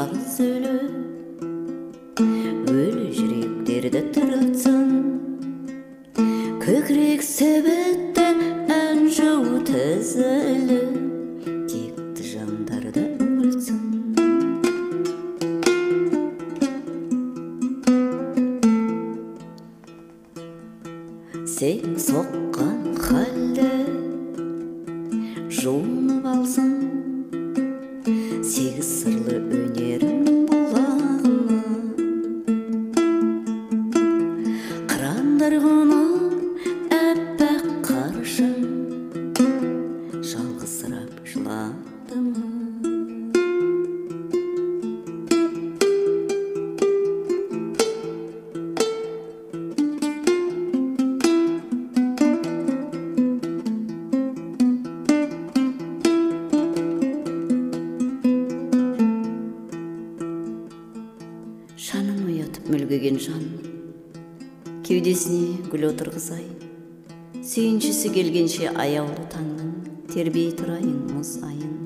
жалғыз өлі жүректерді тырылтсын. Көкірек себетте ән жау тізілі, текті жандарды үңілсін. Сен соққан халді жуынып алсын, сегіз сырлы өнерім бұлағына. Қырандар қонып әппақ қаршың, жалғызсырап жылады ма? Шанын оятып мүлгіген жан, кеудесіне гүл отырғызай, сүйіншісі келгенше аяулы таңның тербей тұрайын мұз айын.